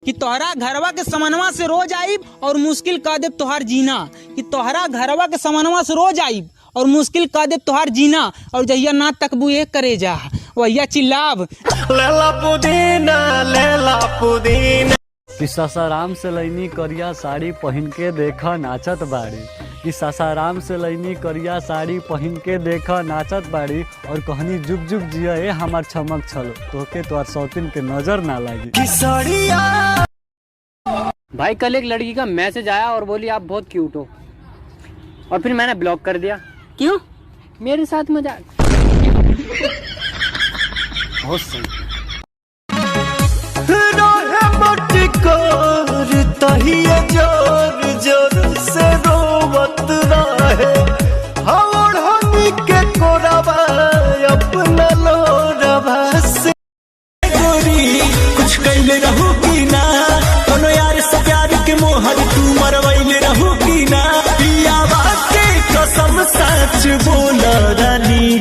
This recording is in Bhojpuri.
कि तोहरा घरवा के समनवा से रोज आईब और मुश्किल कर दे तोहार जीना, कि तोहरा घरवा के समनवा से रोज आईब और मुश्किल कर दे तोहार जीना। और जहिया ना तकबू एक करे जा वहिया चिल्लाब लेला पुदीना लेला पुदीना। कि सासाराम से लैनी करिया साड़ी पहन के देखा नाचत बाड़ी, कि सासाराम से लैनी करिया साड़ी पहन के देखा नाचत बाड़ी। और कहनी जुग जुग जिया ए हमार चमक छलो, तोके तोहार सौतीन के नजर ना लगी। भाई कल एक लड़की का मैसेज आया और बोली आप बहुत क्यूट हो, और फिर मैंने ब्लॉक कर दिया। क्यों? मेरे साथ मजाक। बहुत सही। जोर जोर से रोवत रहे हवड़नी के कोरबा अपना लोरबा से। गोरी कुछ कैले रहू की ना, कोनो यार से प्यार के मोहर तू मरवैले रहू की ना। पिया बात के कसम सच बोल रानी।